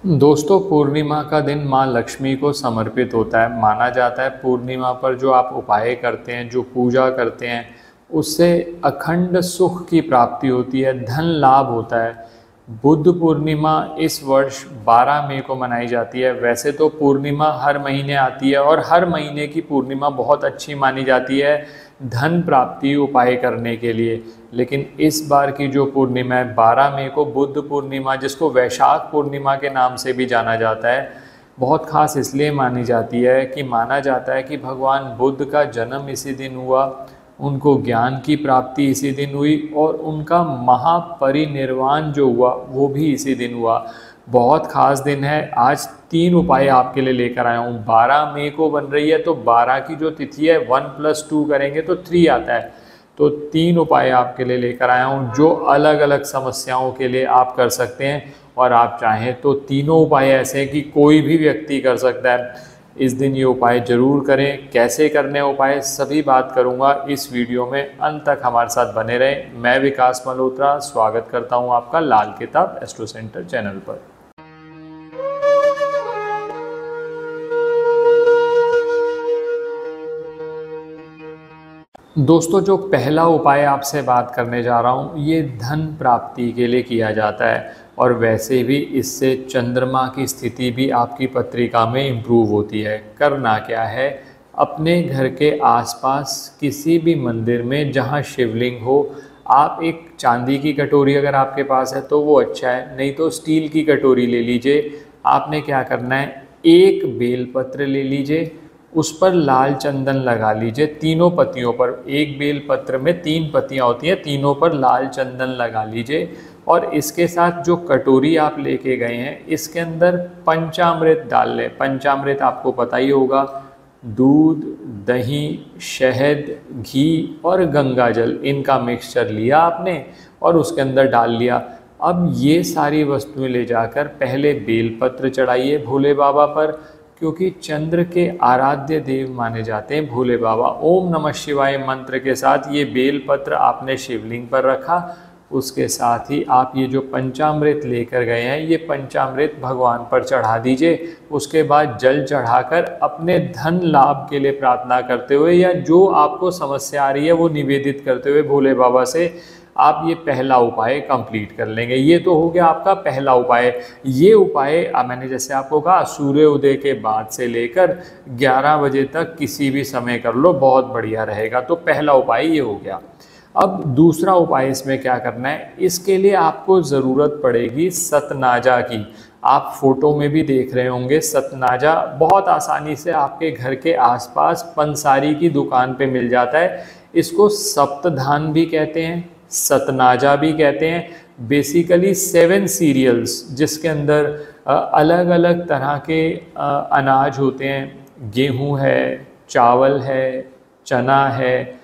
दोस्तों, पूर्णिमा का दिन माँ लक्ष्मी को समर्पित होता है। माना जाता है पूर्णिमा पर जो आप उपाय करते हैं, जो पूजा करते हैं, उससे अखंड सुख की प्राप्ति होती है, धन लाभ होता है। बुद्ध पूर्णिमा इस वर्ष 12 मई को मनाई जाती है। वैसे तो पूर्णिमा हर महीने आती है और हर महीने की पूर्णिमा बहुत अच्छी मानी जाती है धन प्राप्ति उपाय करने के लिए। लेकिन इस बार की जो पूर्णिमा है 12 मई को, बुद्ध पूर्णिमा, जिसको वैशाख पूर्णिमा के नाम से भी जाना जाता है, बहुत खास इसलिए मानी जाती है कि माना जाता है कि भगवान बुद्ध का जन्म इसी दिन हुआ, उनको ज्ञान की प्राप्ति इसी दिन हुई और उनका महापरिनिर्वाण जो हुआ वो भी इसी दिन हुआ। बहुत खास दिन है। आज 3 उपाय आपके लिए लेकर आया हूँ। 12 मई को बन रही है तो 12 की जो तिथि है 1+2 करेंगे तो 3 आता है। तो 3 उपाय आपके लिए लेकर आया हूँ जो अलग अलग समस्याओं के लिए आप कर सकते हैं। और आप चाहें तो तीनों उपाय ऐसे हैं कि कोई भी व्यक्ति कर सकता है। इस दिन ये उपाय ज़रूर करें। कैसे करने उपाय सभी बात करूंगा इस वीडियो में, अंत तक हमारे साथ बने रहें। मैं विकास मल्होत्रा स्वागत करता हूं आपका लाल किताब एस्ट्रो सेंटर चैनल पर। दोस्तों, जो पहला उपाय आपसे बात करने जा रहा हूँ ये धन प्राप्ति के लिए किया जाता है और वैसे भी इससे चंद्रमा की स्थिति भी आपकी पत्रिका में इम्प्रूव होती है। करना क्या है, अपने घर के आसपास किसी भी मंदिर में जहाँ शिवलिंग हो, आप एक चांदी की कटोरी अगर आपके पास है तो वो अच्छा है, नहीं तो स्टील की कटोरी ले लीजिए। आपने क्या करना है, एक बेलपत्र ले लीजिए, उस पर लाल चंदन लगा लीजिए तीनों पत्तियों पर। एक बेल पत्र में 3 पत्तियां होती हैं, तीनों पर लाल चंदन लगा लीजिए। और इसके साथ जो कटोरी आप लेके गए हैं इसके अंदर पंचामृत डाल लें। पंचामृत आपको पता ही होगा, दूध, दही, शहद, घी और गंगा जल, इनका मिक्सचर लिया आपने और उसके अंदर डाल लिया। अब ये सारी वस्तुएं ले जाकर पहले बेलपत्र चढ़ाइए भोले बाबा पर, क्योंकि चंद्र के आराध्य देव माने जाते हैं भोले बाबा। ओम नमः शिवाय मंत्र के साथ ये बेलपत्र आपने शिवलिंग पर रखा। उसके साथ ही आप ये जो पंचामृत लेकर गए हैं ये पंचामृत भगवान पर चढ़ा दीजिए। उसके बाद जल चढ़ाकर अपने धन लाभ के लिए प्रार्थना करते हुए या जो आपको समस्या आ रही है वो निवेदित करते हुए भोले बाबा से आप ये पहला उपाय कंप्लीट कर लेंगे। ये तो हो गया आपका पहला उपाय। ये उपाय मैंने जैसे आपको कहा सूर्य उदय के बाद से लेकर 11 बजे तक किसी भी समय कर लो, बहुत बढ़िया रहेगा। तो पहला उपाय ये हो गया। अब दूसरा उपाय इसमें क्या करना है, इसके लिए आपको ज़रूरत पड़ेगी सतनाजा की। आप फोटो में भी देख रहे होंगे सतनाजा बहुत आसानी से आपके घर के आसपास पंसारी की दुकान पे मिल जाता है। इसको सप्तधान भी कहते हैं, सतनाजा भी कहते हैं। बेसिकली 7 सीरियल्स जिसके अंदर अलग अलग तरह के अनाज होते हैं। गेहूं है, चावल है, चना है,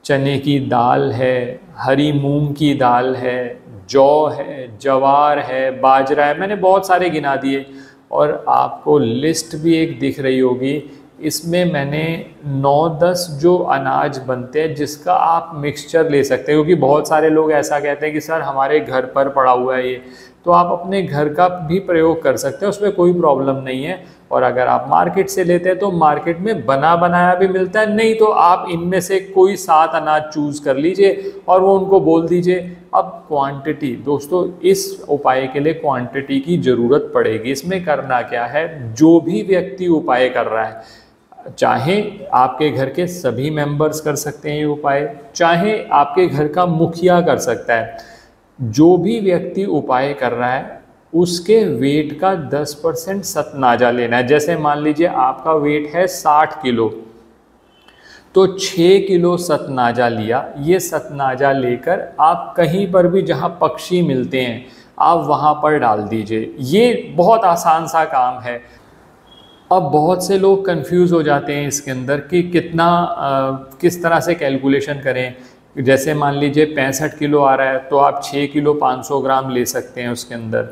चने की दाल है, हरी मूंग की दाल है, जौ है, जवार है, बाजरा है, मैंने बहुत सारे गिना दिए। और आपको लिस्ट भी एक दिख रही होगी, इसमें मैंने 9-10 जो अनाज बनते हैं जिसका आप मिक्सचर ले सकते हैं। क्योंकि बहुत सारे लोग ऐसा कहते हैं कि सर हमारे घर पर पड़ा हुआ है ये, तो आप अपने घर का भी प्रयोग कर सकते हैं, उसमें कोई प्रॉब्लम नहीं है। और अगर आप मार्केट से लेते हैं तो मार्केट में बना बनाया भी मिलता है, नहीं तो आप इनमें से कोई 7 अनाज चूज़ कर लीजिए और वो उनको बोल दीजिए। अब क्वांटिटी, दोस्तों इस उपाय के लिए क्वांटिटी की ज़रूरत पड़ेगी। इसमें करना क्या है, जो भी व्यक्ति उपाय कर रहा है, चाहे आपके घर के सभी मेंबर्स कर सकते हैं ये उपाय, चाहे आपके घर का मुखिया कर सकता है, जो भी व्यक्ति उपाय कर रहा है उसके वेट का 10% सतनाजा लेना है। जैसे मान लीजिए आपका वेट है 60 किलो, तो 6 किलो सतनाजा लिया। ये सतनाजा लेकर आप कहीं पर भी जहाँ पक्षी मिलते हैं आप वहाँ पर डाल दीजिए। ये बहुत आसान सा काम है। अब बहुत से लोग कंफ्यूज हो जाते हैं इसके अंदर कि कितना किस तरह से कैलकुलेशन करें। जैसे मान लीजिए 65 किलो आ रहा है तो आप 6 किलो 500 ग्राम ले सकते हैं उसके अंदर।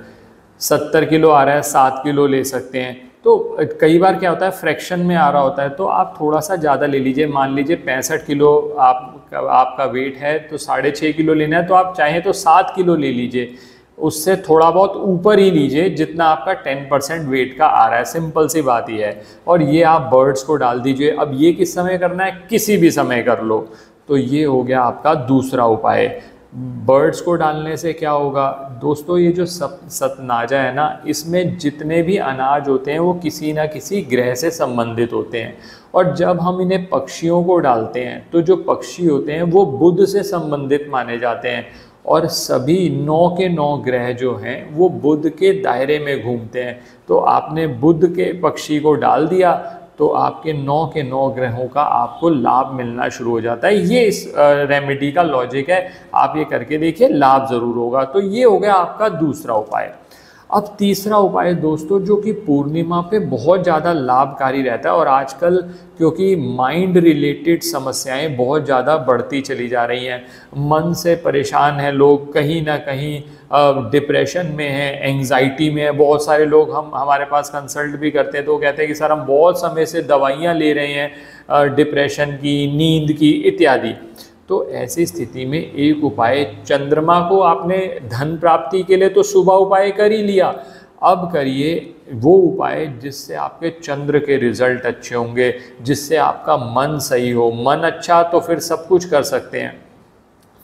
70 किलो आ रहा है 7 किलो ले सकते हैं। तो कई बार क्या होता है फ्रैक्शन में आ रहा होता है तो आप थोड़ा सा ज़्यादा ले लीजिए। मान लीजिए 65 किलो आपका वेट है तो 6.5 किलो लेना है, तो आप चाहें तो 7 किलो ले लीजिए। उससे थोड़ा बहुत ऊपर ही लीजिए जितना आपका 10% वेट का आ रहा है, सिंपल सी बात ही है। और ये आप बर्ड्स को डाल दीजिए। अब ये किस समय करना है, किसी भी समय कर लो। तो ये हो गया आपका दूसरा उपाय। बर्ड्स को डालने से क्या होगा दोस्तों, ये जो सतनाजा है ना, इसमें जितने भी अनाज होते हैं वो किसी ना किसी ग्रह से संबंधित होते हैं। और जब हम इन्हें पक्षियों को डालते हैं तो जो पक्षी होते हैं वो बुध से संबंधित माने जाते हैं। और सभी 9 के 9 ग्रह जो हैं वो बुध के दायरे में घूमते हैं। तो आपने बुध के पक्षी को डाल दिया तो आपके 9 के 9 ग्रहों का आपको लाभ मिलना शुरू हो जाता है। ये इस रेमेडी का लॉजिक है, आप ये करके देखिए, लाभ ज़रूर होगा। तो ये हो गया आपका दूसरा उपाय। अब तीसरा उपाय दोस्तों, जो कि पूर्णिमा पे बहुत ज़्यादा लाभकारी रहता है, और आजकल क्योंकि माइंड रिलेटेड समस्याएं बहुत ज़्यादा बढ़ती चली जा रही हैं, मन से परेशान है लोग, कहीं ना कहीं डिप्रेशन में है, एंग्जाइटी में है। बहुत सारे लोग हमारे पास कंसल्ट भी करते हैं तो वो कहते हैं कि सर हम बहुत समय से दवाइयाँ ले रहे हैं डिप्रेशन की, नींद की इत्यादि। तो ऐसी स्थिति में एक उपाय, चंद्रमा को आपने धन प्राप्ति के लिए तो शुभ उपाय कर ही लिया, अब करिए वो उपाय जिससे आपके चंद्र के रिजल्ट अच्छे होंगे, जिससे आपका मन सही हो। मन अच्छा तो फिर सब कुछ कर सकते हैं।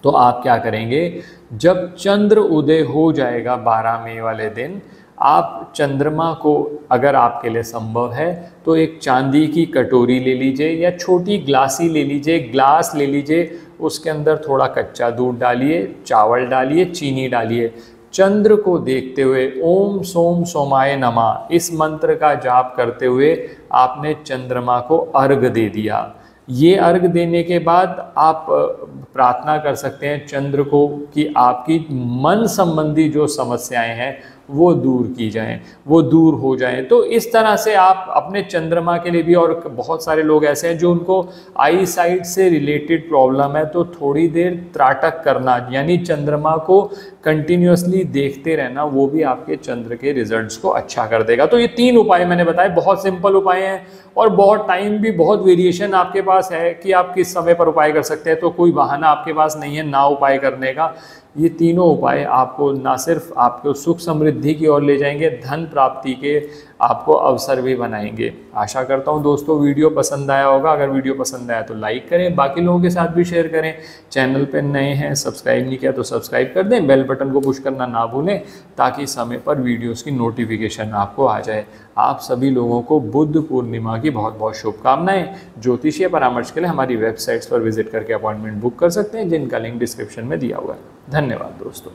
तो आप क्या करेंगे, जब चंद्र उदय हो जाएगा 12 मई वाले दिन, आप चंद्रमा को, अगर आपके लिए संभव है तो एक चांदी की कटोरी ले लीजिए या छोटी ग्लासी ले लीजिए, ग्लास ले लीजिए, उसके अंदर थोड़ा कच्चा दूध डालिए, चावल डालिए, चीनी डालिए, चंद्र को देखते हुए ओम सोम सोमाय नमः इस मंत्र का जाप करते हुए आपने चंद्रमा को अर्घ दे दिया। ये अर्घ देने के बाद आप प्रार्थना कर सकते हैं चंद्र को कि आपकी मन संबंधी जो समस्याएं हैं वो दूर की जाएं, वो दूर हो जाएं। तो इस तरह से आप अपने चंद्रमा के लिए भी, और बहुत सारे लोग ऐसे हैं जो उनको आई साइट से रिलेटेड प्रॉब्लम है, तो थोड़ी देर त्राटक करना यानी चंद्रमा को कंटिन्यूसली देखते रहना, वो भी आपके चंद्र के रिजल्ट्स को अच्छा कर देगा। तो ये 3 उपाय मैंने बताए, बहुत सिंपल उपाय हैं और बहुत टाइम भी, बहुत वेरिएशन आपके पास है कि आप किस समय पर उपाय कर सकते हैं। तो कोई बहाना आपके पास नहीं है ना उपाय करने का। ये तीनों उपाय आपको ना सिर्फ आपको सुख समृद्धि की ओर ले जाएंगे, धन प्राप्ति के आपको अवसर भी बनाएंगे। आशा करता हूँ दोस्तों वीडियो पसंद आया होगा। अगर वीडियो पसंद आया तो लाइक करें, बाकी लोगों के साथ भी शेयर करें। चैनल पर नए हैं, सब्सक्राइब नहीं किया तो सब्सक्राइब कर दें, बेल बटन को पुश करना ना भूलें ताकि समय पर वीडियोस की नोटिफिकेशन आपको आ जाए। आप सभी लोगों को बुद्ध पूर्णिमा की बहुत बहुत शुभकामनाएं। ज्योतिषीय परामर्श के लिए हमारी वेबसाइट्स पर विजिट करके अपॉइंटमेंट बुक कर सकते हैं, जिनका लिंक डिस्क्रिप्शन में दिया हुआ है। धन्यवाद दोस्तों।